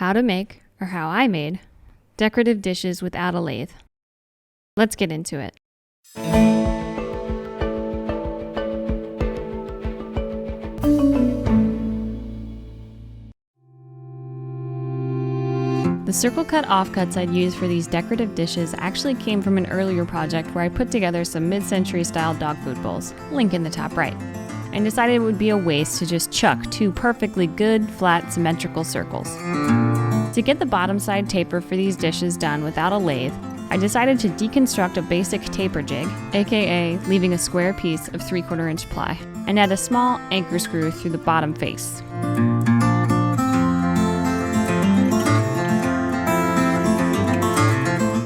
How to make, or how I made, decorative dishes without a lathe. Let's get into it. The circle cut offcuts I'd used for these decorative dishes actually came from an earlier project where I put together some mid-century style dog food bowls, link in the top right, and decided it would be a waste to just chuck two perfectly good, flat, symmetrical circles. To get the bottom side taper for these dishes done without a lathe, I decided to deconstruct a basic taper jig, aka leaving a square piece of 3/4 inch ply, and add a small anchor screw through the bottom face.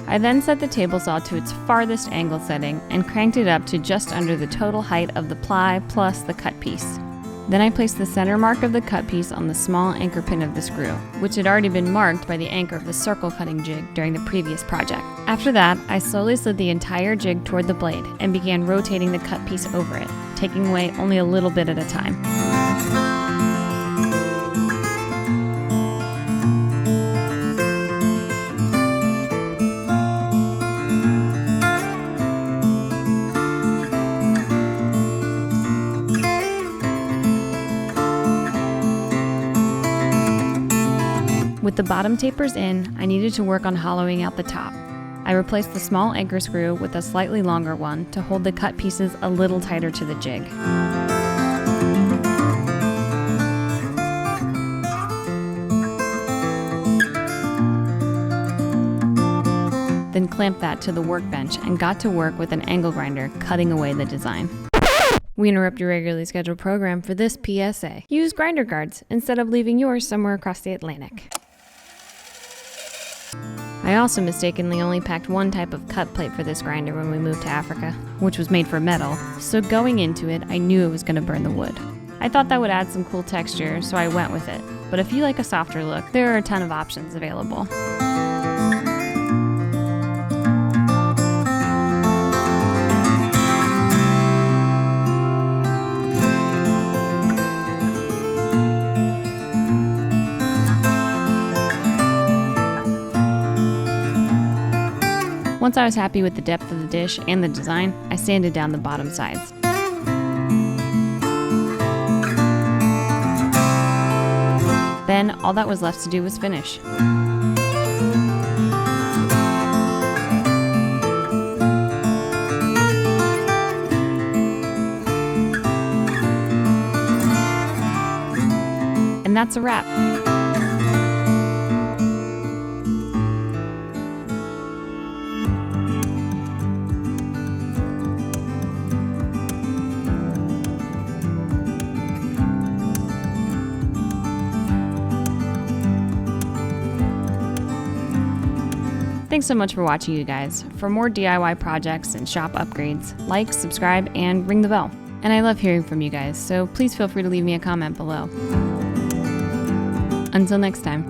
I then set the table saw to its farthest angle setting and cranked it up to just under the total height of the ply plus the cut piece. Then I placed the center mark of the cut piece on the small anchor pin of the screw, which had already been marked by the anchor of the circle cutting jig during the previous project. After that, I slowly slid the entire jig toward the blade and began rotating the cut piece over it, taking away only a little bit at a time. With the bottom tapers in, I needed to work on hollowing out the top. I replaced the small anchor screw with a slightly longer one to hold the cut pieces a little tighter to the jig. Then clamped that to the workbench and got to work with an angle grinder, cutting away the design. We interrupt your regularly scheduled program for this PSA. Use grinder guards instead of leaving yours somewhere across the Atlantic. I also mistakenly only packed one type of cut plate for this grinder when we moved to Africa, which was made for metal, so going into it, I knew it was going to burn the wood. I thought that would add some cool texture, so I went with it. But if you like a softer look, there are a ton of options available. Once I was happy with the depth of the dish and the design, I sanded down the bottom sides. Then, all that was left to do was finish. And that's a wrap. Thanks so much for watching, you guys. For more DIY projects and shop upgrades, like, subscribe, and ring the bell. And I love hearing from you guys, so please feel free to leave me a comment below. Until next time.